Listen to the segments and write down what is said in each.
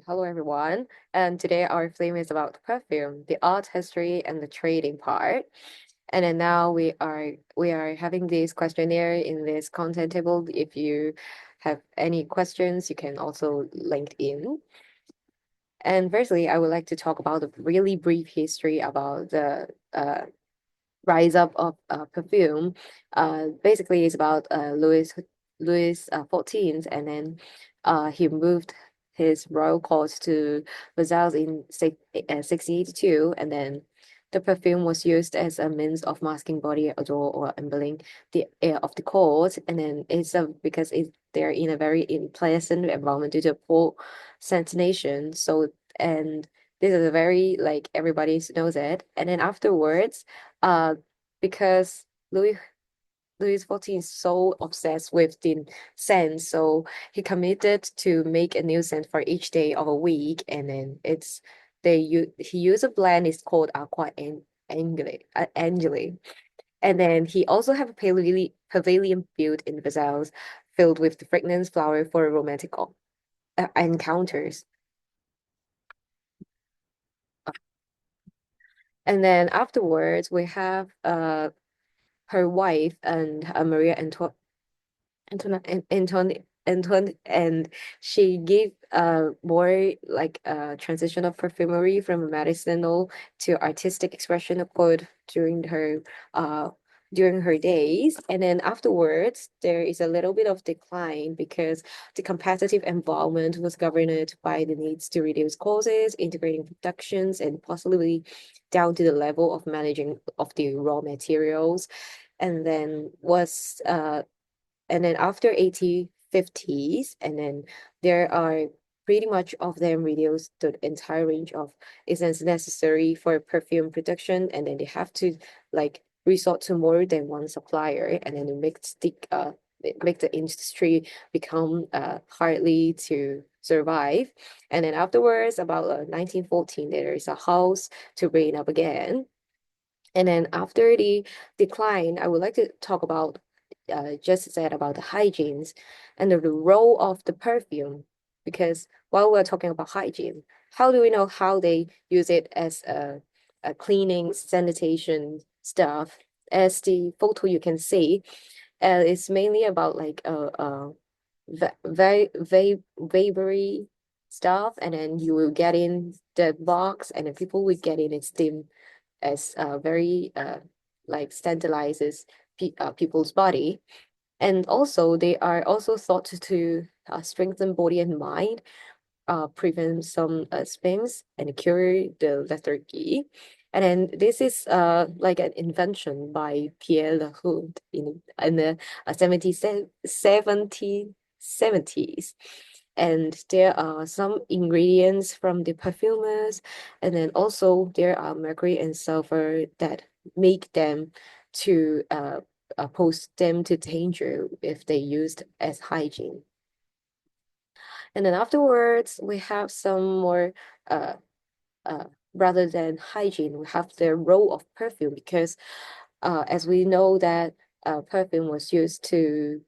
Hello everyone, and today our theme is about perfume, the art history and the trading part. And then now we are having this questionnaire in this content table. If you have any questions, you can also link in. And firstly, I would like to talk about a really brief history about the rise up of perfume. Basically, it's about Louis 14th, and then he moved his royal court to Versailles in 1682, and then the perfume was used as a means of masking body odor or embalming the air of the court, and then because they're in a very unpleasant environment due to poor sanitation. So and this is a very like everybody knows it, and then afterwards because Louis XIV is so obsessed with the scent, so he committed to make a new scent for each day of a week, and then he used a blend. It's called Aqua Angeli, and then he also have a pavilion built in Versailles, filled with the fragrance flower for romantic encounters. And then afterwards, we have her wife and Maria Antoine, and she gave more like transition of perfumery from medicinal to artistic expression occurred uh during her days, and then afterwards there is a little bit of decline because the competitive environment was governed by the needs to reduce costs, integrating productions, and possibly down to the level of managing of the raw materials, and then was and then after 1850s, and then there are pretty much of them reduce the entire range of essence necessary for perfume production, and then they have to like resort to more than one supplier, and then it make the industry become hardly to survive. And then afterwards, about 1914, there is a house to bring it up again. And then after the decline, I would like to talk about just said about the hygienes and the role of the perfume. Because while we're talking about hygiene, how do we know how they use it as a cleaning, sanitation stuff? As the photo you can see, it's mainly about like very vapory stuff, and then you will get in the box, and then people will get in its steam as very like stabilizes people's body. And also they are also thought to strengthen body and mind, prevent some spasms, and cure the lethargy. And then this is like an invention by Pierre Le Hood in the 1770s. And there are some ingredients from the perfumers, and then also there are mercury and sulfur that make them to pose them to danger if they used as hygiene. And then afterwards, we have some more uh, uh, rather than hygiene, we have the role of perfume because as we know that perfume was used to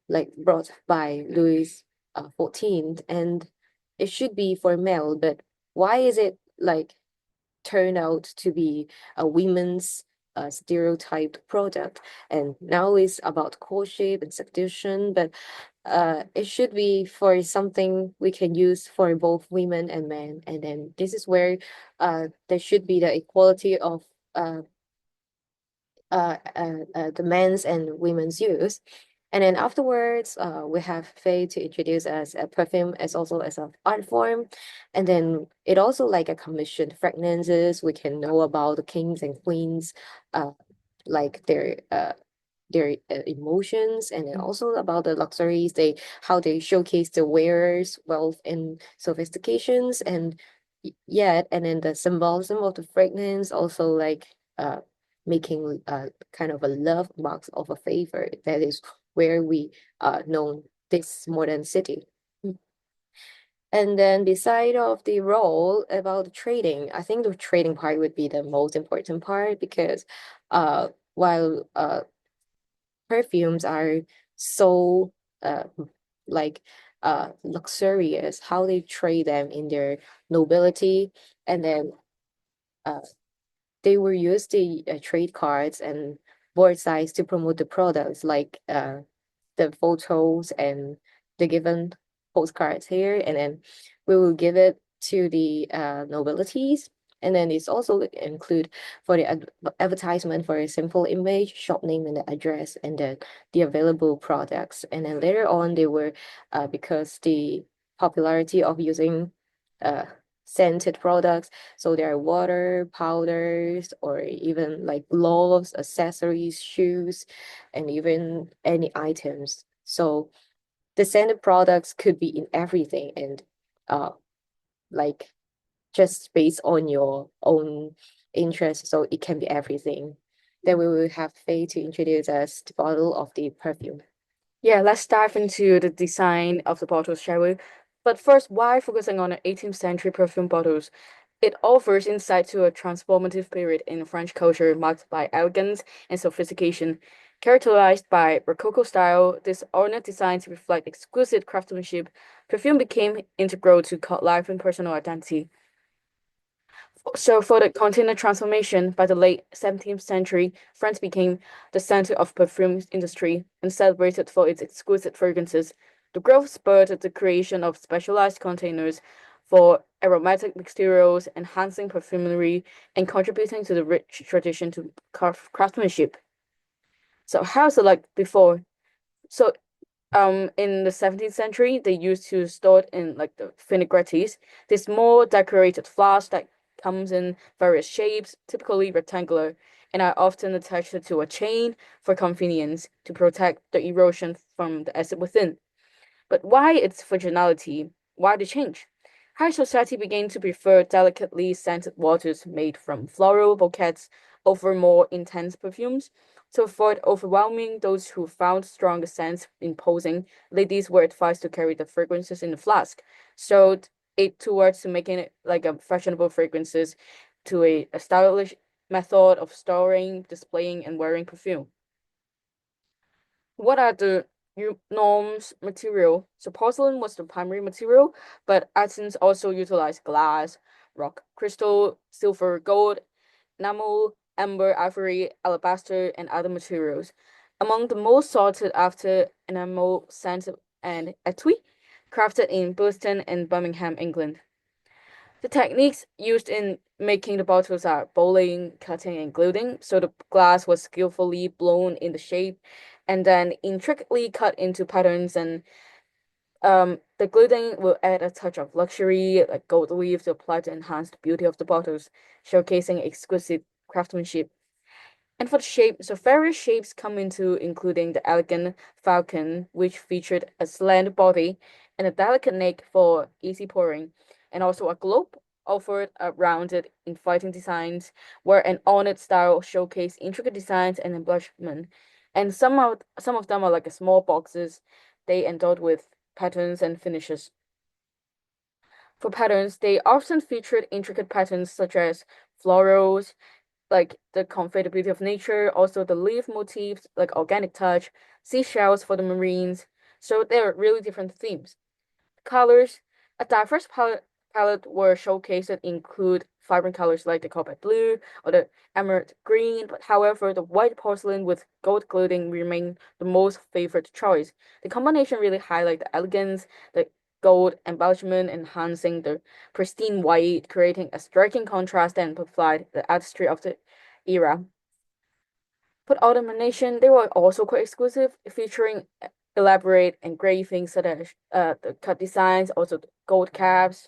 like brought by Louis 14th, and it should be for male, but why is it like turn out to be a women's stereotyped product? And now it's about courtship and seduction, but it should be for something we can use for both women and men. And then this is where there should be the equality of uh, the men's and women's use. And then afterwards, we have Faye to introduce as a perfume as also as an art form. And then it also like a commissioned fragrances. We can know about the kings and queens, uh, like their emotions, and then also about the luxuries, they how they showcase the wearers wealth and sophistications, and yet and then the symbolism of the fragrance also like making kind of a love marks of a favor. That is where we known this modern city. And then beside of the role about the trading, I think the trading part would be the most important part because while perfumes are so like luxurious, how they trade them in their nobility, and then uh, they were used the trade cards and board size to promote the products, like the photos and the given postcards here, and then we will give it to the nobilities. And then it's also include for the advertisement for a simple image, shop name and the address, and then the available products. And then later on, they were because the popularity of using uh scented products, so there are water, powders, or even like gloves, accessories, shoes, and even any items. So the scented products could be in everything, and uh like just based on your own interest. So it can be everything. Then we will have Faye to introduce us the bottle of the perfume. Yeah, let's dive into the design of the bottles, shall we? But first, why focusing on the 18th century perfume bottles? It offers insight to a transformative period in French culture marked by elegance and sophistication. Characterized by Rococo style, this ornate designs reflect exquisite craftsmanship. Perfume became integral to cult life and personal identity. So, for the container transformation, by the late 17th century, France became the center of perfume industry and celebrated for its exquisite fragrances. The growth spurred the creation of specialized containers for aromatic materials, enhancing perfumery and contributing to the rich tradition to craftsmanship. So, how's it like before? So, in the 17th century, they used to store it in like the vinaigrettes, this small decorated flask that comes in various shapes, typically rectangular, and are often attached to a chain for convenience to protect the erosion from the acid within. But why its functionality? Why the change? High society began to prefer delicately scented waters made from floral bouquets over more intense perfumes. To avoid overwhelming those who found stronger scents imposing, ladies were advised to carry the fragrances in a flask. So it towards to making it like a fashionable fragrances to a stylish method of storing, displaying, and wearing perfume. What are the norms material? So porcelain was the primary material, but Athens also utilized glass, rock crystal, silver, gold, enamel, amber, ivory, alabaster, and other materials. Among the most sought after enamel scent and etui, crafted in Boston and Birmingham, England. The techniques used in making the bottles are bowling, cutting, and gluing. So the glass was skillfully blown in the shape and then intricately cut into patterns. And the gluing will add a touch of luxury, like gold leaf, to apply to enhance the beauty of the bottles, showcasing exquisite craftsmanship. And for the shape, so various shapes come into including the elegant falcon, which featured a slant body and a delicate neck for easy pouring, and also a globe offered a rounded, inviting designs, where an ornate style showcased intricate designs and embellishment. And some of them are like a small boxes, they endowed with patterns and finishes. For patterns, they often featured intricate patterns such as florals, like the comfortability of nature, also the leaf motifs, like organic touch, seashells for the marines. So there are really different themes. Colors, a diverse palette were showcased that include vibrant colors like the cobalt blue or the emerald green, but however, the white porcelain with gold gilding remained the most favored choice. The combination really highlight the elegance, the gold embellishment, enhancing the pristine white, creating a striking contrast and amplified the artistry of the era. But automation, they were also quite exclusive, featuring elaborate engravings such as the cut designs, also the gold caps,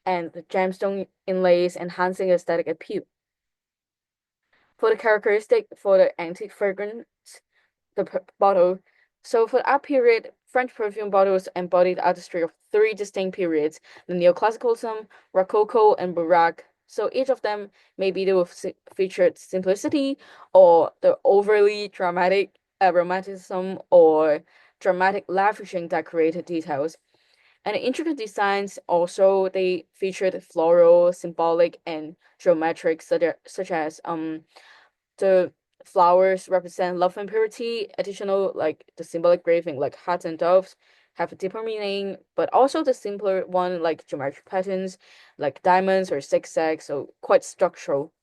and the gemstone inlays, enhancing aesthetic appeal. For the characteristic for the antique fragrance, the bottle. So for that period, French perfume bottles embodied the artistry of three distinct periods: the Neoclassicism, Rococo, and Baroque. So each of them maybe they will featured simplicity or the overly dramatic romanticism or dramatic lavishing decorated details. And the intricate designs also they featured floral, symbolic, and geometric, such as the flowers represent love and purity. Additional like the symbolic graving like hearts and doves. have a deeper meaning, but also the simpler one like geometric patterns, like diamonds or zigzags, so quite structural.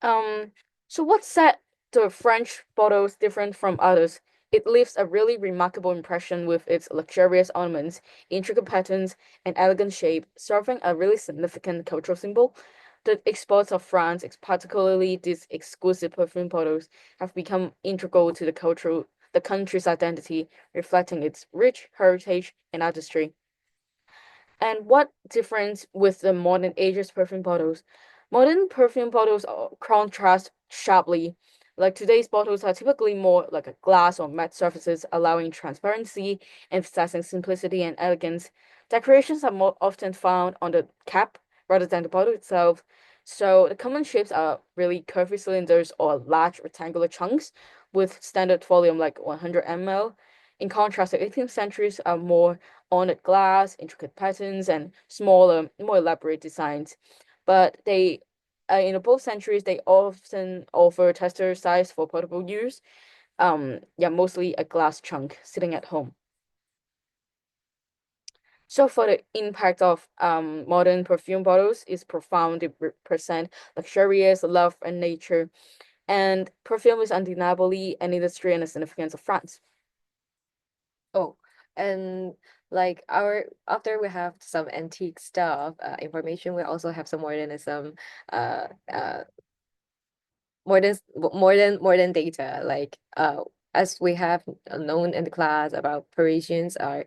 Um, so what set the French bottles different from others? It leaves a really remarkable impression with its luxurious ornaments, intricate patterns, and elegant shape, serving a really significant cultural symbol. The exports of France, particularly these exclusive perfume bottles, have become integral to the country's identity, reflecting its rich heritage and artistry. And what difference with the modern ages perfume bottles? Modern perfume bottles contrast sharply. Like today's bottles are typically more like a glass or matte surfaces, allowing transparency, emphasizing simplicity and elegance. Decorations are more often found on the cap rather than the bottle itself. So the common shapes are really curvy cylinders or large rectangular chunks with standard volume like 100 ml. In contrast, the 18th centuries are more ornate glass, intricate patterns, and smaller, more elaborate designs. But in both centuries, they often offer tester size for portable use. Yeah, mostly a glass chunk sitting at home. So for the impact of modern perfume bottles is profound. They represent luxurious love and nature, and perfume is undeniably an industry and a significance of France. Oh, and like our after we have some antique stuff, information, we also have some modernism, uh, uh, more than data. Like as we have known in the class about Parisians are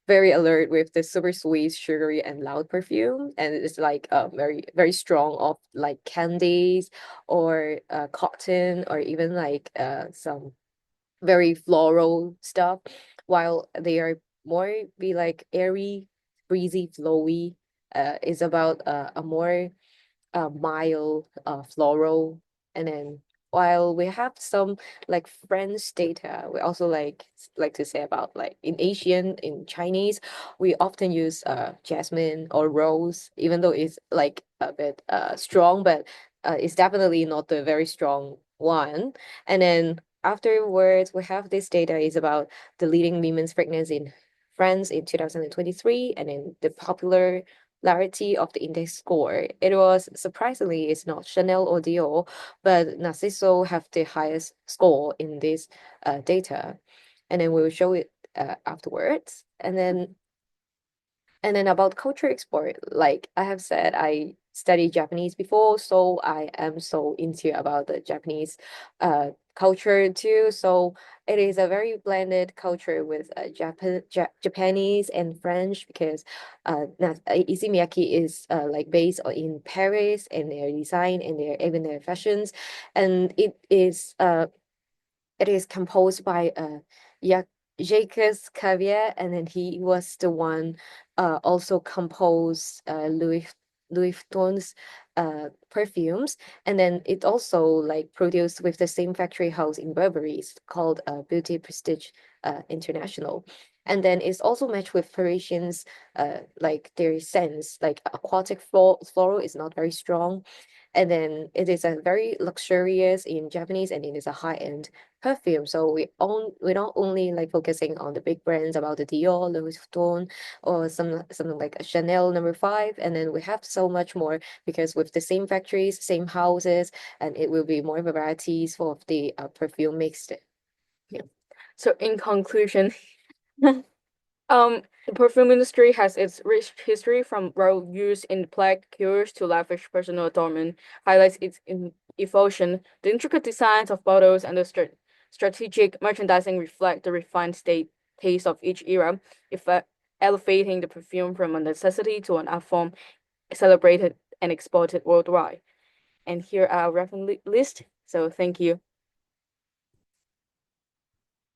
very alert with the super sweet, sugary, and loud perfume, and it's like very very strong of like candies or cotton or even like some very floral stuff, while they are more be like airy, breezy, flowy. Is about a more mild, floral, and then while we have some like French data, we also like to say about like in Asian, in Chinese, we often use jasmine or rose, even though it's like a bit strong, but it's definitely not the very strong one. And then afterwards, we have this data is about the leading women's fragrance in France in 2023, and then the popularity of the index score. It was surprisingly it's not Chanel or Dior, but Narciso have the highest score in this data. And then we will show it afterwards. And then about culture export, like I have said, I studied Japanese before, so I am so into about the Japanese culture too. So it is a very blended culture with Japanese and French because Izumiyaki is like based in Paris and their design and their even their fashions, and it is composed by Ja Jacques Cavier, and then he was the one also composed Louis Vuitton's perfumes, and then it also like produced with the same factory house in Burberry. It's called Beauty Prestige International. And then it's also matched with Parisians, like their scents, like aquatic floral is not very strong. And then it is a very luxurious in Japanese, and it is a high-end perfume. So we not only like focusing on the big brands about the Dior, Louis Vuitton, or something like a Chanel #5, and then we have so much more because with the same factories, same houses, and it will be more varieties for the perfume mixed. Yeah. So in conclusion, the perfume industry has its rich history from raw use in plague cures to lavish personal adornment, highlights its evolution. The intricate designs of bottles and the strategic merchandising reflect the refined state taste of each era, elevating the perfume from a necessity to an art form celebrated and exported worldwide. And here are our reference list. So thank you.